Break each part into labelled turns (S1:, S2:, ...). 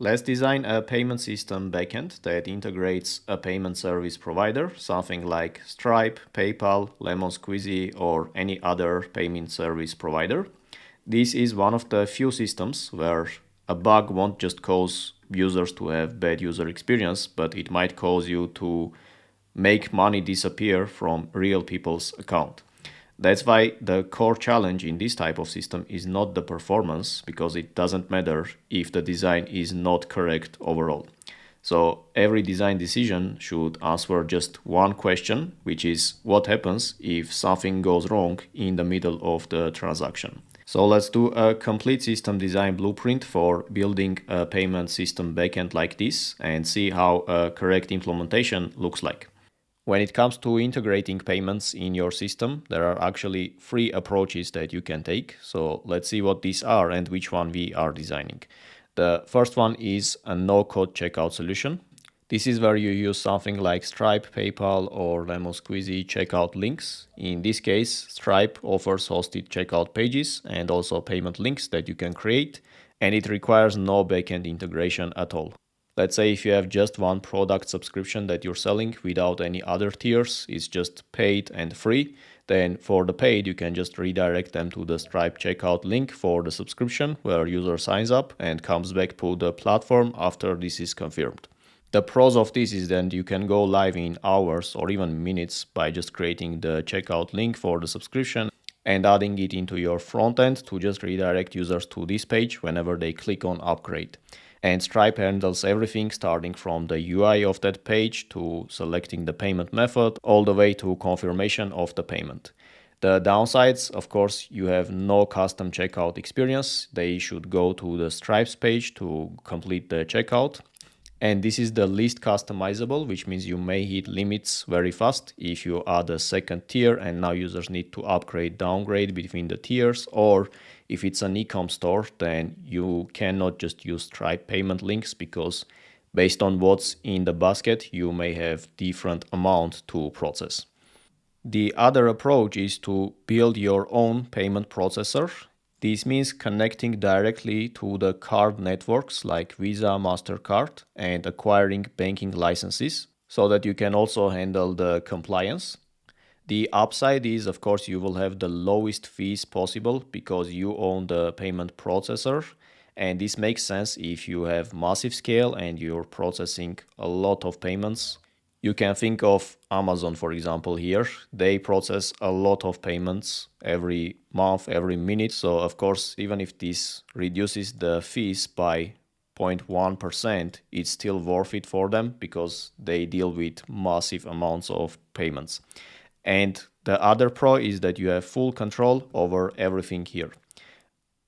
S1: Let's design a payment system backend that integrates a payment service provider, something like Stripe, PayPal, Lemon Squeezy, or any other payment service provider. This is one of the few systems where a bug won't just cause users to have bad user experience, but it might cause you to make money disappear from real people's account. That's why the core challenge in this type of system is not the performance, because it doesn't matter if the design is not correct overall. So every design decision should answer just one question, which is what happens if something goes wrong in the middle of the transaction. So let's do a complete system design blueprint for building a payment system backend like this and see how a correct implementation looks like. When it comes to integrating payments in your system, there are actually three approaches that you can take. So let's see what these are and which one we are designing. The first one is a no-code checkout solution. This is where you use something like Stripe, PayPal, or Lemon Squeezy checkout links. In this case, Stripe offers hosted checkout pages and also payment links that you can create, and it requires no backend integration at all. Let's say if you have just one product subscription that you're selling without any other tiers, it's just paid and free, then for the paid, you can just redirect them to the Stripe checkout link for the subscription where user signs up and comes back to the platform after this is confirmed. The pros of this is that you can go live in hours or even minutes by just creating the checkout link for the subscription and adding it into your front end to just redirect users to this page whenever they click on upgrade. And Stripe handles everything starting from the UI of that page to selecting the payment method all the way to confirmation of the payment. The downsides, of course, you have no custom checkout experience. They should go to the Stripes page to complete the checkout. And this is the least customizable, which means you may hit limits very fast if you add a second tier and now users need to upgrade, downgrade between the tiers, or if it's an e-com store, then you cannot just use Stripe payment links because based on what's in the basket, you may have different amount to process. The other approach is to build your own payment processor. This means connecting directly to the card networks like Visa, MasterCard, and acquiring banking licenses so that you can also handle the compliance. The upside is, of course, you will have the lowest fees possible because you own the payment processor. And this makes sense if you have massive scale and you're processing a lot of payments. You can think of Amazon, for example, here. They process a lot of payments every month, every minute. So, of course, even if this reduces the fees by 0.1%, it's still worth it for them because they deal with massive amounts of payments. And the other pro is that you have full control over everything here.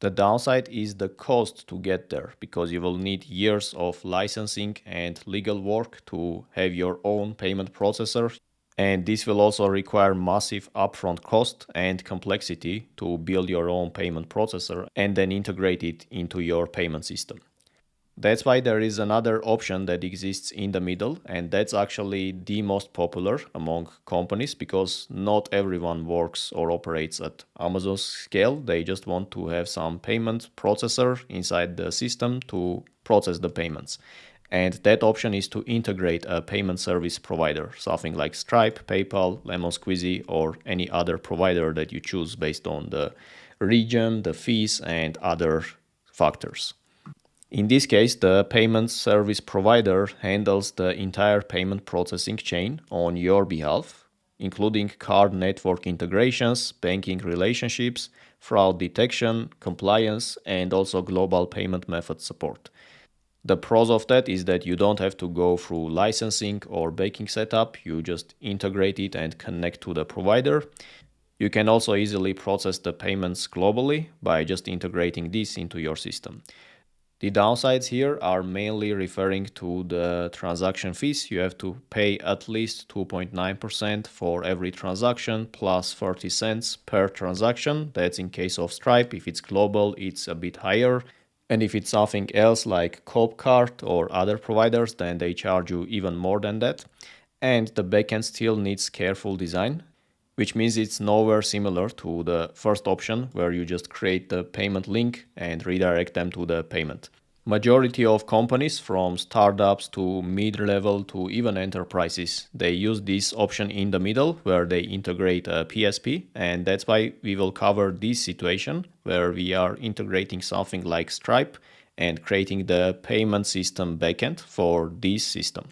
S1: The downside is the cost to get there because you will need years of licensing and legal work to have your own payment processor. And this will also require massive upfront cost and complexity to build your own payment processor and then integrate it into your payment system. That's why there is another option that exists in the middle, and that's actually the most popular among companies because not everyone works or operates at Amazon's scale. They just want to have some payment processor inside the system to process the payments. And that option is to integrate a payment service provider, something like Stripe, PayPal, Lemon Squeezy, or any other provider that you choose based on the region, the fees, and other factors. In this case, the payment service provider handles the entire payment processing chain on your behalf, including card network integrations, banking relationships, fraud detection, compliance, and also global payment method support. The pros of that is that you don't have to go through licensing or banking setup, you just integrate it and connect to the provider. You can also easily process the payments globally by just integrating this into your system. The downsides here are mainly referring to the transaction fees. You have to pay at least 2.9% for every transaction plus 30 cents per transaction. That's in case of Stripe. If it's global, it's a bit higher. And if it's something else like Coop Card or other providers, then they charge you even more than that. And the backend still needs careful design, which means it's nowhere similar to the first option where you just create the payment link and redirect them to the payment. Majority of companies from startups to mid-level to even enterprises, they use this option in the middle where they integrate a PSP, and that's why we will cover this situation where we are integrating something like Stripe and creating the payment system backend for this system.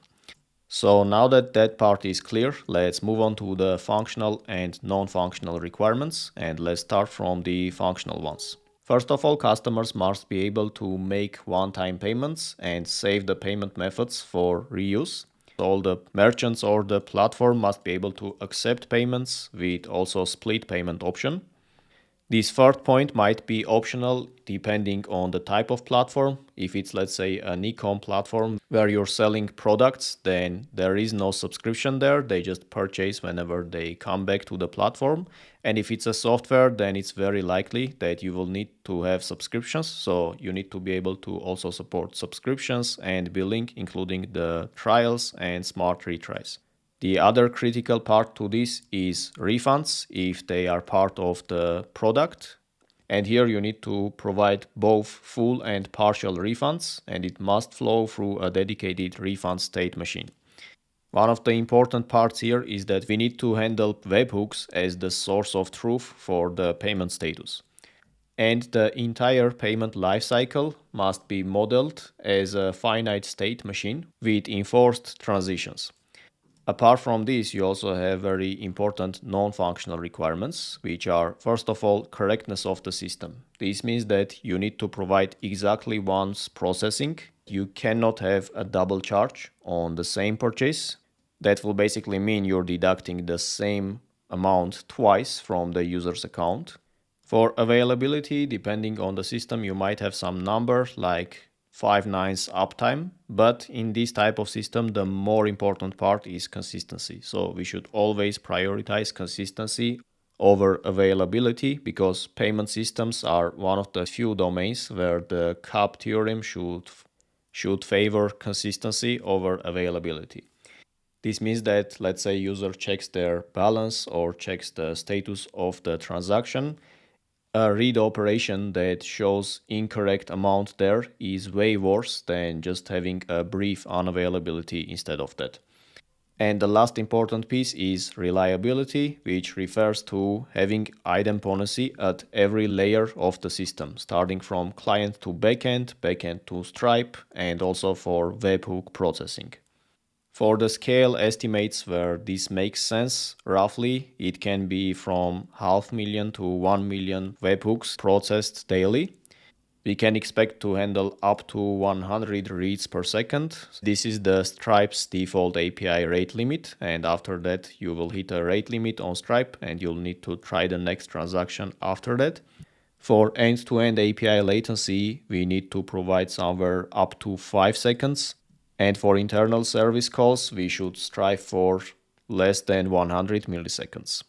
S1: So now that that part is clear, let's move on to the functional and non-functional requirements, and let's start from the functional ones. First of all, customers must be able to make one-time payments and save the payment methods for reuse. All the merchants or the platform must be able to accept payments with also split payment option. This third point might be optional depending on the type of platform. If it's, let's say, an e-com platform where you're selling products, then there is no subscription there. They just purchase whenever they come back to the platform. And if it's a software, then it's very likely that you will need to have subscriptions. So you need to be able to also support subscriptions and billing, including the trials and smart retries. The other critical part to this is refunds if they are part of the product. And here you need to provide both full and partial refunds, and it must flow through a dedicated refund state machine. One of the important parts here is that we need to handle webhooks as the source of truth for the payment status. And the entire payment lifecycle must be modeled as a finite state machine with enforced transitions. Apart from this, you also have very important non-functional requirements, which are, first of all, correctness of the system. This means that you need to provide exactly once processing. You cannot have a double charge on the same purchase. That will basically mean you're deducting the same amount twice from the user's account. For availability, depending on the system, you might have some number like 5 nines uptime, but in this type of system, the more important part is consistency. So we should always prioritize consistency over availability because payment systems are one of the few domains where the CAP theorem should favor consistency over availability. This means that, let's say, user checks their balance or checks the status of the transaction. A read operation that shows incorrect amount there is way worse than just having a brief unavailability instead of that. And the last important piece is reliability, which refers to having idempotency at every layer of the system, starting from client to backend, backend to Stripe, and also for webhook processing. For the scale estimates where this makes sense, roughly it can be from 500,000 to 1 million webhooks processed daily. We can expect to handle up to 100 reads per second. This is the Stripe's default API rate limit, and after that you will hit a rate limit on Stripe and you'll need to try the next transaction after that. For end-to-end API latency, we need to provide somewhere up to 5 seconds. And for internal service calls, we should strive for less than 100 milliseconds.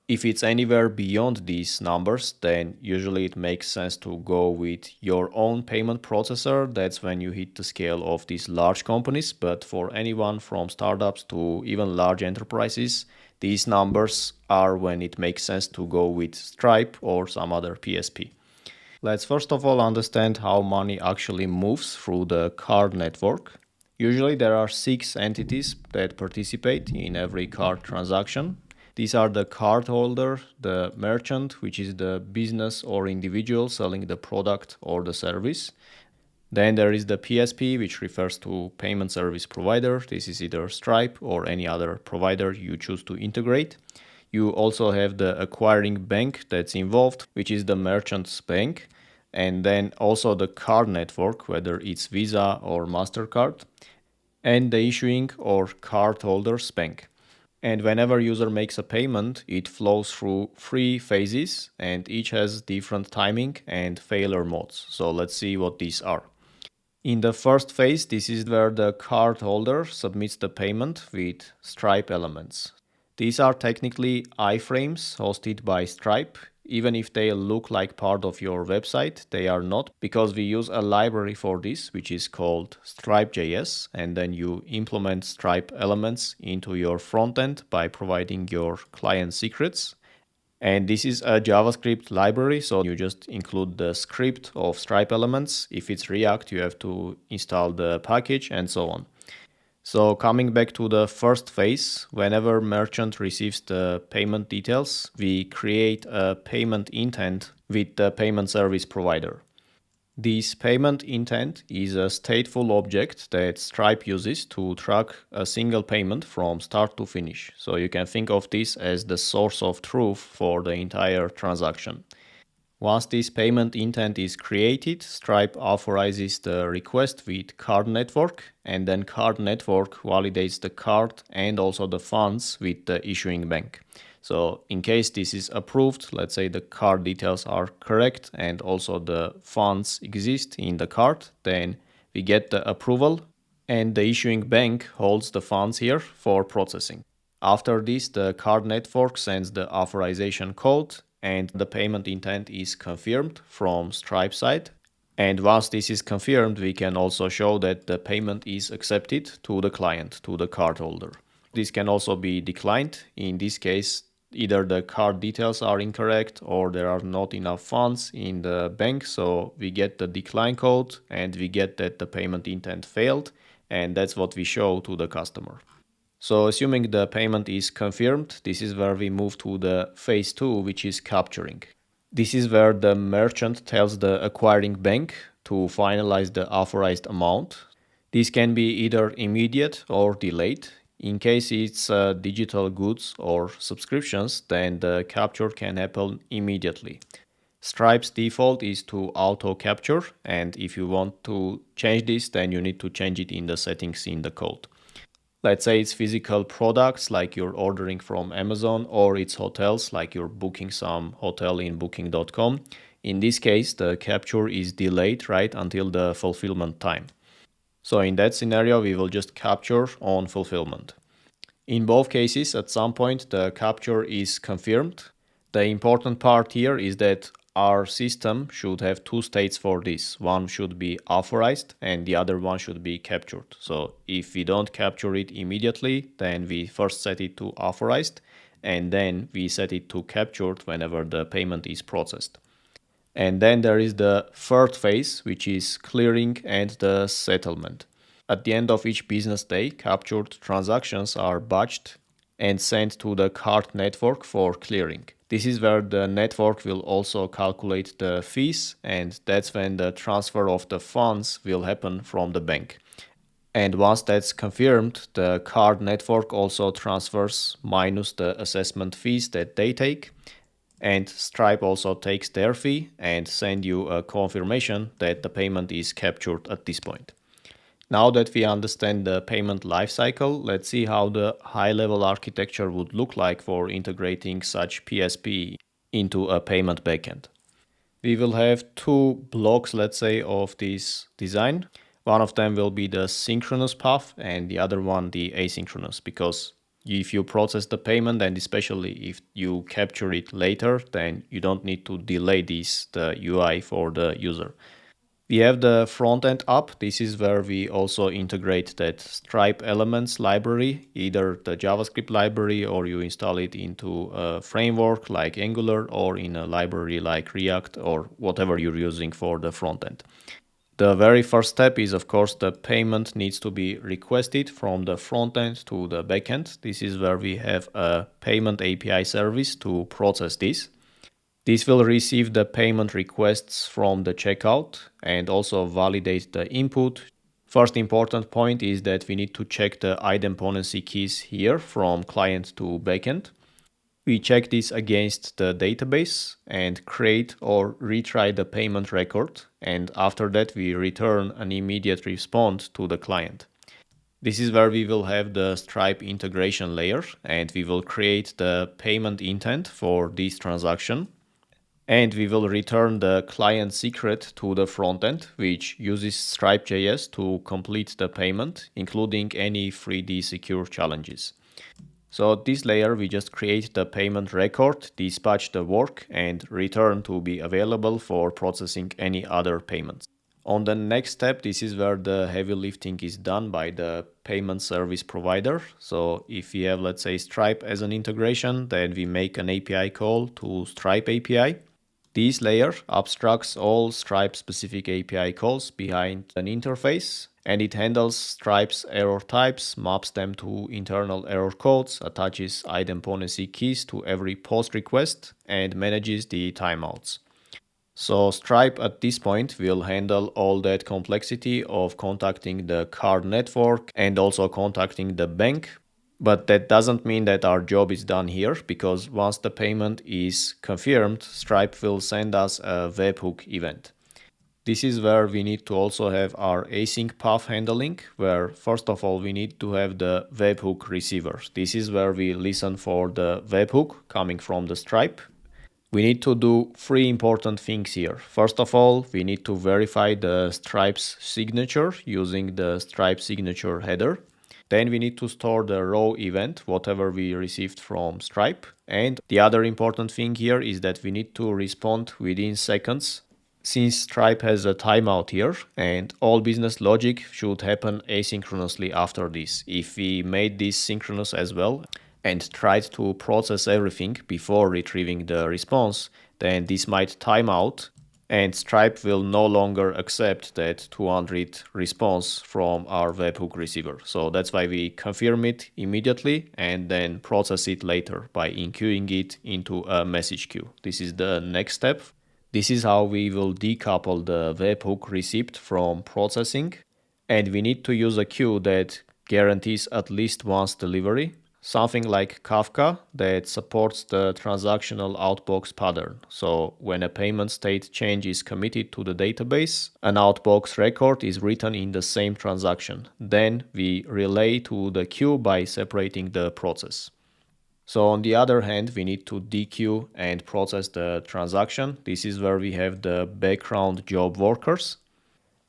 S1: If it's anywhere beyond these numbers, then usually it makes sense to go with your own payment processor. That's when you hit the scale of these large companies. But for anyone from startups to even large enterprises, these numbers are when it makes sense to go with Stripe or some other PSP. Let's first of all understand how money actually moves through the card network. Usually there are 6 entities that participate in every card transaction. These are the cardholder, the merchant, which is the business or individual selling the product or the service. Then there is the PSP, which refers to payment service provider. This is either Stripe or any other provider you choose to integrate. You also have the acquiring bank that's involved, which is the merchant's bank. And then also the card network, whether it's Visa or MasterCard, and the issuing or cardholder's bank. And whenever user makes a payment, it flows through 3 phases and each has different timing and failure modes. So let's see what these are. In the first phase, this is where the cardholder submits the payment with Stripe elements. These are technically iframes hosted by Stripe. Even if they look like part of your website, they are not because we use a library for this, which is called Stripe.js, and then you implement Stripe elements into your frontend by providing your client secrets. And this is a JavaScript library, so you just include the script of Stripe elements. If it's React, you have to install the package and so on. So coming back to the first phase, whenever merchant receives the payment details, we create a payment intent with the payment service provider. This payment intent is a stateful object that Stripe uses to track a single payment from start to finish. So you can think of this as the source of truth for the entire transaction. Once this payment intent is created, Stripe authorizes the request with card network, and then card network validates the card and also the funds with the issuing bank. So in case this is approved, let's say the card details are correct and also the funds exist in the card, then we get the approval and the issuing bank holds the funds here for processing. After this, the card network sends the authorization code and the payment intent is confirmed from Stripe side. And once this is confirmed, we can also show that the payment is accepted to the client, to the cardholder. This can also be declined. In this case, either the card details are incorrect or there are not enough funds in the bank. So we get the decline code and we get that the payment intent failed. And that's what we show to the customer. So assuming the payment is confirmed, this is where we move to the phase 2, which is capturing. This is where the merchant tells the acquiring bank to finalize the authorized amount. This can be either immediate or delayed. In case it's digital goods or subscriptions, then the capture can happen immediately. Stripe's default is to auto capture, and if you want to change this, then you need to change it in the settings in the code. Let's say it's physical products like you're ordering from Amazon, or it's hotels like you're booking some hotel in booking.com. In this case, the capture is delayed right until the fulfillment time. So in that scenario, we will just capture on fulfillment. In both cases, at some point, the capture is confirmed. The important part here is that our system should have two states for this. One should be authorized and the other one should be captured. So if we don't capture it immediately, then we first set it to authorized and then we set it to captured whenever the payment is processed. And then there is the third phase, which is clearing and the settlement. At the end of each business day, captured transactions are batched and sent to the card network for clearing. This is where the network will also calculate the fees, and that's when the transfer of the funds will happen from the bank. And once that's confirmed, the card network also transfers minus the assessment fees that they take. And Stripe also takes their fee and send you a confirmation that the payment is captured at this point. Now that we understand the payment lifecycle, let's see how the high-level architecture would look like for integrating such PSP into a payment backend. We will have two blocks, let's say, of this design. One of them will be the synchronous path and the other one the asynchronous, because if you process the payment and especially if you capture it later, then you don't need to delay the UI for the user. We have the front-end app. This is where we also integrate that Stripe elements library, either the JavaScript library or you install it into a framework like Angular or in a library like React or whatever you're using for the front-end. The very first step is, of course, the payment needs to be requested from the front-end to the backend. This is where we have a payment API service to process this. This will receive the payment requests from the checkout and also validate the input. First important point is that we need to check the idempotency keys here from client to backend. We check this against the database and create or retry the payment record, and after that we return an immediate response to the client. This is where we will have the Stripe integration layer and we will create the payment intent for this transaction. And we will return the client secret to the frontend, which uses Stripe.js to complete the payment, including any 3D secure challenges. So at this layer, we just create the payment record, dispatch the work, and return to be available for processing any other payments. On the next step, this is where the heavy lifting is done by the payment service provider. So if we have, let's say, Stripe as an integration, then we make an API call to Stripe API. This layer abstracts all Stripe-specific API calls behind an interface, and it handles Stripe's error types, maps them to internal error codes, attaches idempotency keys to every post request, and manages the timeouts. So Stripe at this point will handle all that complexity of contacting the card network and also contacting the bank. But that doesn't mean that our job is done here, because once the payment is confirmed, Stripe will send us a webhook event. This is where we need to also have our async path handling, where first of all we need to have the webhook receiver. This is where we listen for the webhook coming from the Stripe. We need to do three important things here. First of all, we need to verify the Stripe's signature using the Stripe signature header. Then we need to store the raw event, whatever we received from Stripe. And the other important thing here is that we need to respond within seconds, since Stripe has a timeout here, and all business logic should happen asynchronously after this. If we made this synchronous as well and tried to process everything before retrieving the response, then this might time out and Stripe will no longer accept that 200 response from our webhook receiver. So that's why we confirm it immediately and then process it later by enqueuing it into a message queue. This is the next step. This is how we will decouple the webhook receipt from processing. And we need to use a queue that guarantees at least once delivery. Something like Kafka that supports the transactional outbox pattern. So when a payment state change is committed to the database, an outbox record is written in the same transaction. Then we relay to the queue by separating the process. So on the other hand, we need to dequeue and process the transaction. This is where we have the background job workers.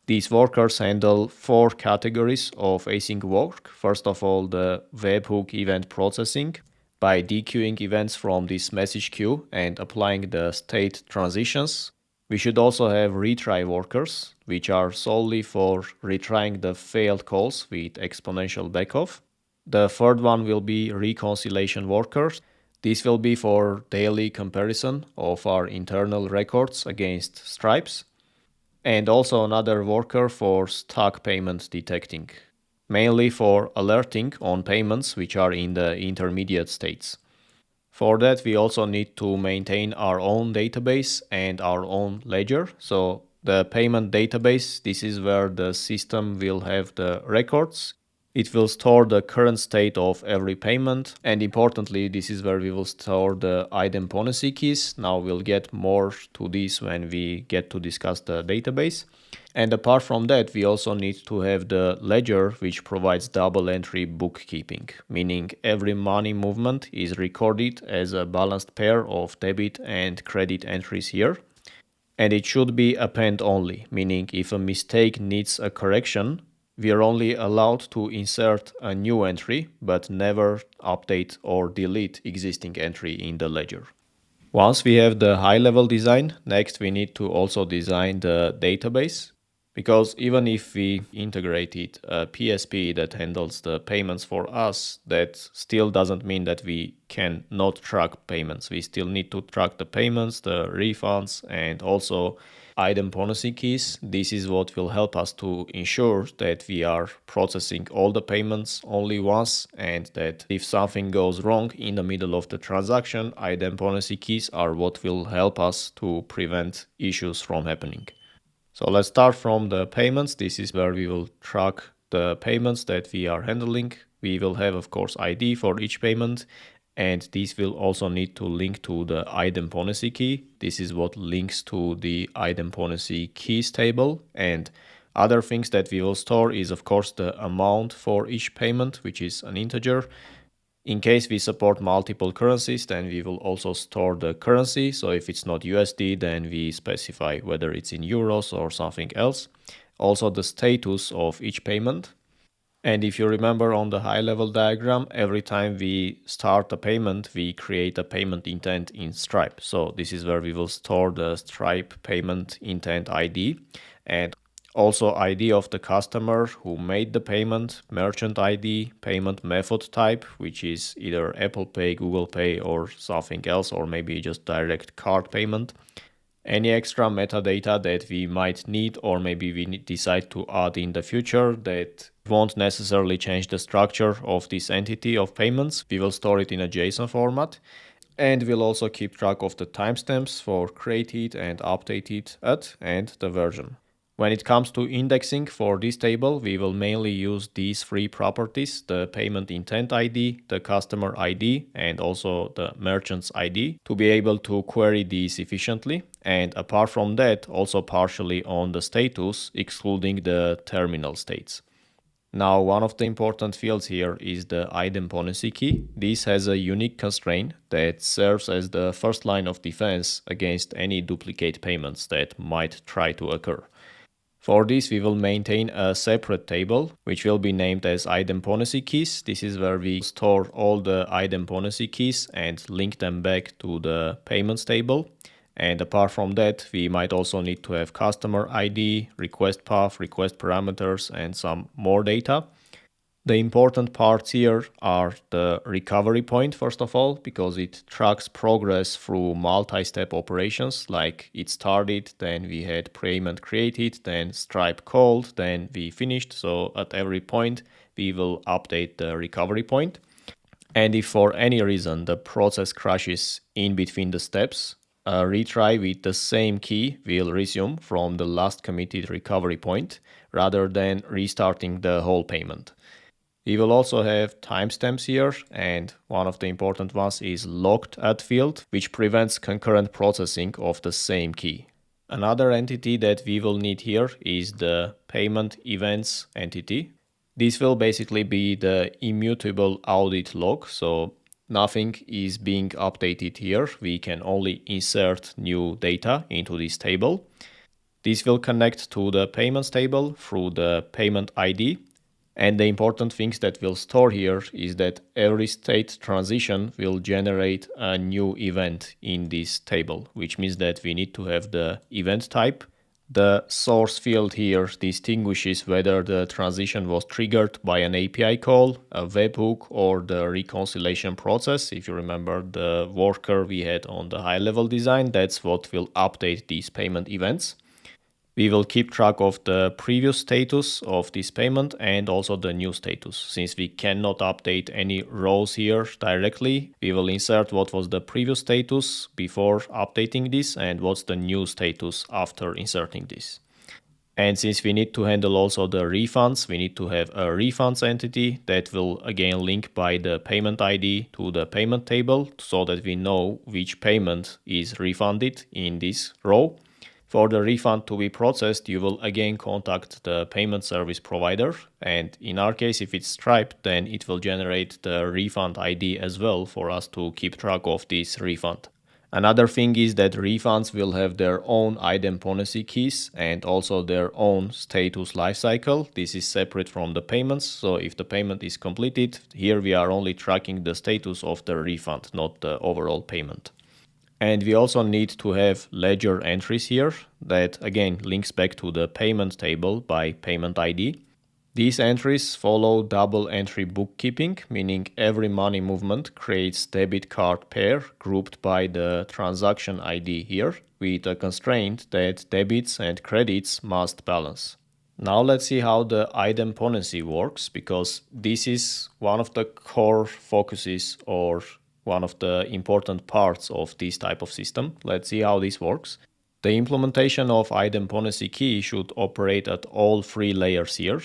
S1: These workers handle four categories of async work. First of all, the webhook event processing by dequeuing events from this message queue and applying the state transitions. We should also have retry workers, which are solely for retrying the failed calls with exponential backoff. The third one will be reconciliation workers. This will be for daily comparison of our internal records against Stripes. And also another worker for stuck payment detecting, mainly for alerting on payments which are in the intermediate states. For that, we also need to maintain our own database and our own ledger. So the payment database, this is where the system will have the records. It will store the current state of every payment. And importantly, this is where we will store the idempotency keys. Now we'll get more to this when we get to discuss the database. And apart from that, we also need to have the ledger, which provides double entry bookkeeping, meaning every money movement is recorded as a balanced pair of debit and credit entries here. And it should be append only, meaning if a mistake needs a correction, we are only allowed to insert a new entry, but never update or delete existing entry in the ledger. Once we have the high-level design, next we need to also design the database. Because even if we integrated a PSP that handles the payments for us, that still doesn't mean that we can not track payments. We still need to track the payments, the refunds, and also idempotency keys. This is what will help us to ensure that we are processing all the payments only once, and that if something goes wrong in the middle of the transaction, idempotency keys are what will help us to prevent issues from happening. So let's start from the payments. This is where we will track the payments that we are handling. We will have, of course, ID for each payment, and this will also need to link to the idempotency key. This is what links to the idempotency keys table. And other things that we will store is, of course, the amount for each payment, which is an integer. In case we support multiple currencies, then we will also store the currency. So if it's not USD, then we specify whether it's in euros or something else. Also the status of each payment. And if you remember on the high-level diagram, every time we start a payment, we create a payment intent in Stripe. So this is where we will store the Stripe payment intent ID. And Also ID of the customer who made the payment, merchant ID, payment method type, which is either Apple Pay, Google Pay, or something else, or maybe just direct card payment. Any extra metadata that we might need or maybe we decide to add in the future that won't necessarily change the structure of this entity of payments. We will store it in a JSON format. And we'll also keep track of the timestamps for created and updated at and the version. When it comes to indexing for this table, we will mainly use these three properties, the payment intent ID, the customer ID, and also the merchant's ID, to be able to query these efficiently. And apart from that, also partially on the status, excluding the terminal states. Now, one of the important fields here is the idempotency key. This has a unique constraint that serves as the first line of defense against any duplicate payments that might try to occur. For this, we will maintain a separate table, which will be named as idempotency keys. This is where we store all the idempotency keys and link them back to the payments table. And apart from that, we might also need to have customer ID, request path, request parameters, and some more data. The important parts here are the recovery point, first of all, because it tracks progress through multi-step operations, like it started, then we had payment created, then Stripe called, then we finished. So at every point, we will update the recovery point. And if for any reason the process crashes in between the steps, a retry with the same key will resume from the last committed recovery point rather than restarting the whole payment. We will also have timestamps here, and one of the important ones is locked at field, which prevents concurrent processing of the same key. Another entity that we will need here is the payment events entity. This will basically be the immutable audit log, so nothing is being updated here. We can only insert new data into this table. This will connect to the payments table through the payment ID. And the important things that we'll store here is that every state transition will generate a new event in this table, which means that we need to have the event type. The source field here distinguishes whether the transition was triggered by an API call, a webhook, or the reconciliation process. If you remember the worker we had on the high-level design, that's what will update these payment events. We will keep track of the previous status of this payment and also the new status. Since we cannot update any rows here directly, we will insert what was the previous status before updating this and what's the new status after inserting this. And since we need to handle also the refunds, we need to have a refunds entity that will again link by the payment ID to the payment table so that we know which payment is refunded in this row. For the refund to be processed, you will again contact the payment service provider. And in our case, if it's Stripe, then it will generate the refund ID as well for us to keep track of this refund. Another thing is that refunds will have their own idempotency keys and also their own status lifecycle. This is separate from the payments. So if the payment is completed, here we are only tracking the status of the refund, not the overall payment. And we also need to have ledger entries here that again links back to the payment table by payment ID. These entries follow double entry bookkeeping, meaning every money movement creates debit card pair grouped by the transaction ID here with a constraint that debits and credits must balance. Now let's see how the idempotency works, because this is one of the core focuses or one of the important parts of this type of system. Let's see how this works. The implementation of idempotency key should operate at all three layers here.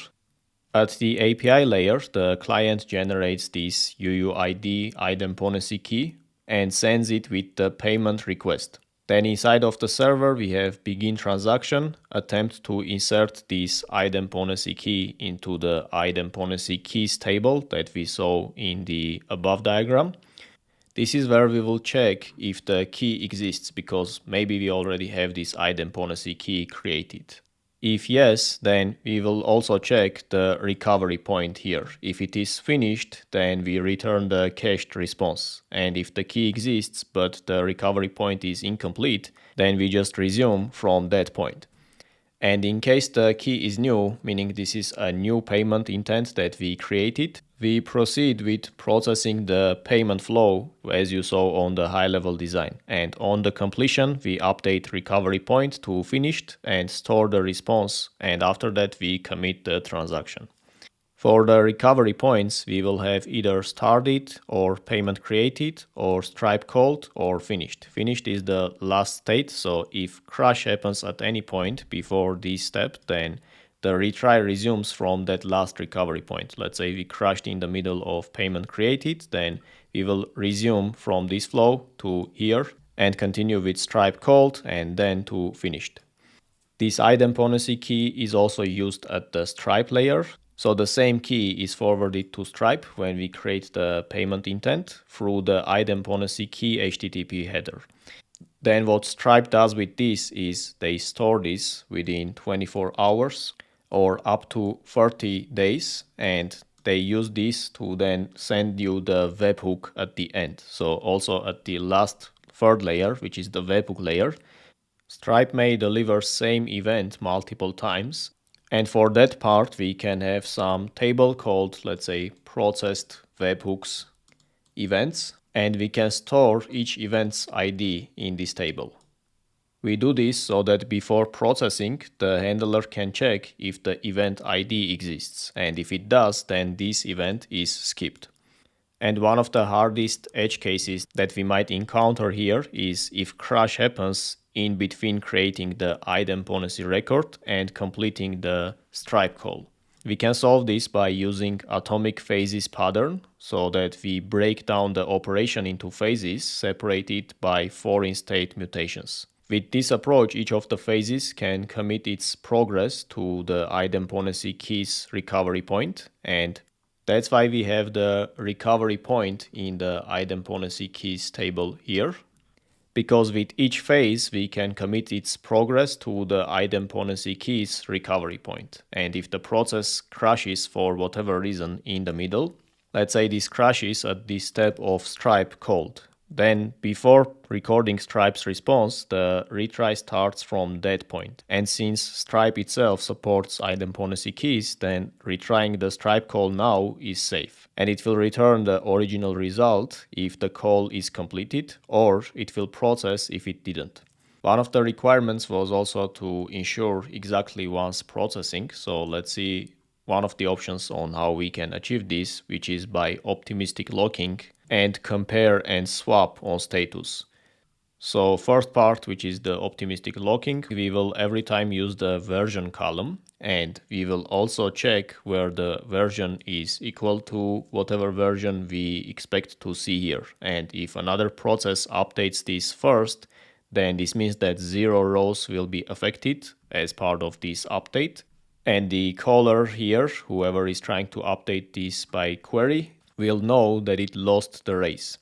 S1: At the API layer, the client generates this UUID idempotency key and sends it with the payment request. Then inside of the server, we have begin transaction, attempt to insert this idempotency key into the idempotency keys table that we saw in the above diagram. This is where we will check if the key exists, because maybe we already have this idempotency key created. If yes, then we will also check the recovery point here. If it is finished, then we return the cached response. And if the key exists but the recovery point is incomplete, then we just resume from that point. And in case the key is new, meaning this is a new payment intent that we created, we proceed with processing the payment flow as you saw on the high-level design. And on the completion, we update recovery point to finished and store the response. And after that, we commit the transaction. For the recovery points, we will have either started or payment created or Stripe called or finished. Finished is the last state, so if crash happens at any point before this step, then the retry resumes from that last recovery point. Let's say we crashed in the middle of payment created, then we will resume from this flow to here and continue with Stripe called and then to finished. This idempotency key is also used at the Stripe layer. So the same key is forwarded to Stripe when we create the payment intent through the idempotency key HTTP header. Then what Stripe does with this is they store this within 24 hours or up to 30 days, and they use this to then send you the webhook at the end. So also at the last third layer, which is the webhook layer, Stripe may deliver same event multiple times. And for that part, we can have some table called, let's say, processed webhooks events, and we can store each event's ID in this table. We do this so that before processing, the handler can check if the event ID exists, and if it does, then this event is skipped. And one of the hardest edge cases that we might encounter here is if crash happens in between creating the idempotency record and completing the Stripe call. We can solve this by using atomic phases pattern so that we break down the operation into phases separated by foreign state mutations. With this approach, each of the phases can commit its progress to the idempotency key's recovery point, and that's why we have the recovery point in the idempotency keys table here. Because with each phase, we can commit its progress to the idempotency key's recovery point. And if the process crashes for whatever reason in the middle, let's say this crashes at this step of Stripe called, then before recording Stripe's response, the retry starts from that point. And since Stripe itself supports idempotency keys, then retrying the Stripe call now is safe. And it will return the original result if the call is completed, or it will process if it didn't. One of the requirements was also to ensure exactly once processing. So let's see one of the options on how we can achieve this, which is by optimistic locking and compare and swap on status. So first part, which is the optimistic locking, we will every time use the version column, and we will also check where the version is equal to whatever version we expect to see here. And if another process updates this first, then this means that 0 rows will be affected as part of this update. And the caller here, whoever is trying to update this by query, will know that it lost the race.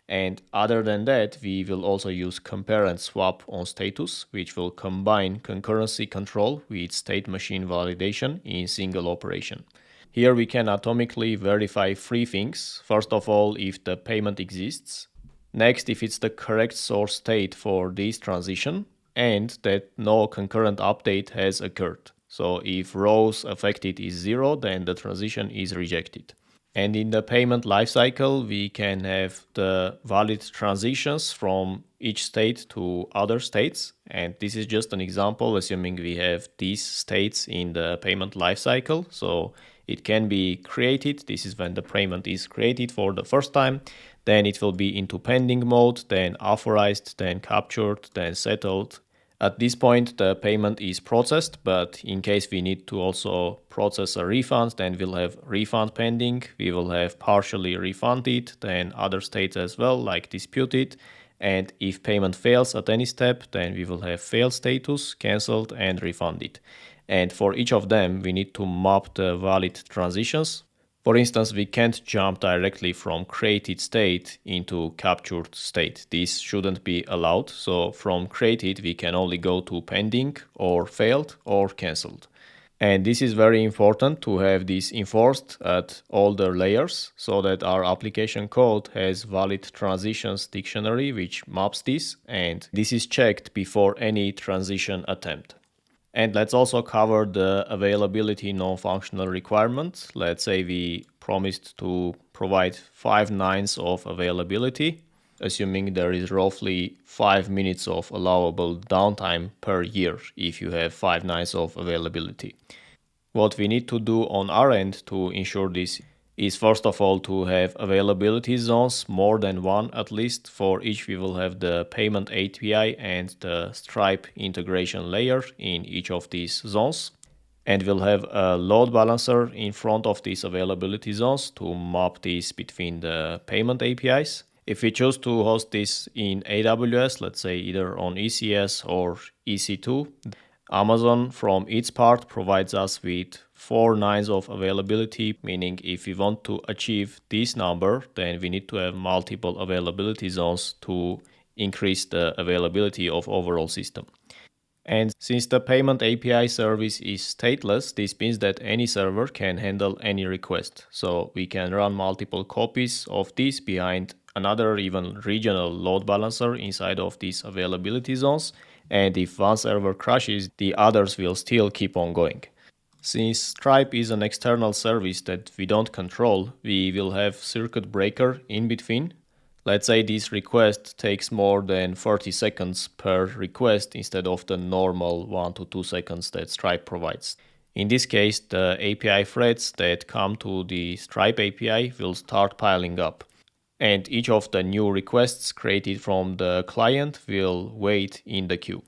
S1: And other than that, we will also use compare and swap on status, which will combine concurrency control with state machine validation in single operation. Here we can atomically verify 3 things. First of all, if the payment exists. Next, if it's the correct source state for this transition, and that no concurrent update has occurred. So if rows affected is 0, then the transition is rejected. And in the payment lifecycle, we can have the valid transitions from each state to other states. And this is just an example, assuming we have these states in the payment lifecycle. So it can be created. This is when the payment is created for the first time. Then it will be into pending mode, then authorized, then captured, then settled. At this point, the payment is processed, but in case we need to also process a refund, then we'll have refund pending. We will have partially refunded, then other states as well, like disputed. And if payment fails at any step, then we will have failed status, cancelled, and refunded. And for each of them, we need to map the valid transitions. For instance, we can't jump directly from created state into captured state. This shouldn't be allowed. So from created, we can only go to pending or failed or cancelled. And this is very important to have this enforced at all the layers so that our application code has valid transitions dictionary which maps this, and this is checked before any transition attempt. And let's also cover the availability non-functional requirements. Let's say we promised to provide 5 nines of availability, assuming there is roughly 5 minutes of allowable downtime per year if you have 5 nines of availability. What we need to do on our end to ensure this is first of all to have availability zones, more than one at least. For each we will have the payment API and the Stripe integration layer in each of these zones. And we'll have a load balancer in front of these availability zones to map these between the payment APIs. If we choose to host this in AWS, let's say either on ECS or EC2, Amazon from its part provides us with 4 nines of availability, meaning if we want to achieve this number, then we need to have multiple availability zones to increase the availability of overall system. And since the payment API service is stateless, this means that any server can handle any request. So we can run multiple copies of this behind another even regional load balancer inside of these availability zones. And if one server crashes, the others will still keep on going. Since Stripe is an external service that we don't control, we will have circuit breaker in between. Let's say this request takes more than 30 seconds per request instead of the normal 1 to 2 seconds that Stripe provides. In this case, the API threads that come to the Stripe API will start piling up. And each of the new requests created from the client will wait in the queue.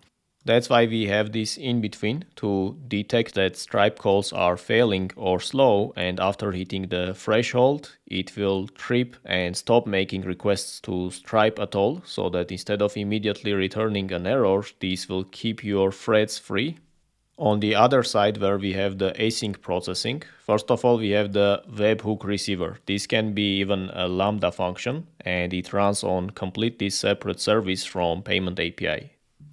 S1: That's why we have this in between to detect that Stripe calls are failing or slow, and after hitting the threshold, it will trip and stop making requests to Stripe at all, so that instead of immediately returning an error, this will keep your threads free. On the other side, where we have the async processing, first of all, we have the webhook receiver. This can be even a Lambda function, and it runs on completely separate service from payment API.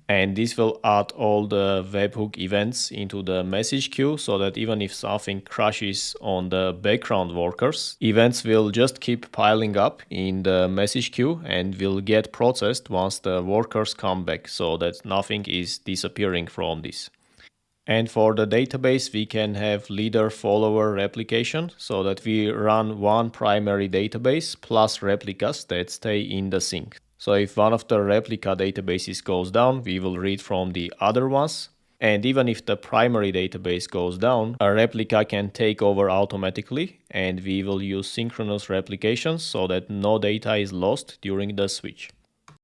S1: And this will add all the webhook events into the message queue so that even if something crashes on the background workers, events will just keep piling up in the message queue and will get processed once the workers come back, so that nothing is disappearing from this. And for the database, we can have leader-follower replication so that we run one primary database plus replicas that stay in the sync. So if one of the replica databases goes down, we will read from the other ones. And even if the primary database goes down, a replica can take over automatically, and we will use synchronous replications so that no data is lost during the switch.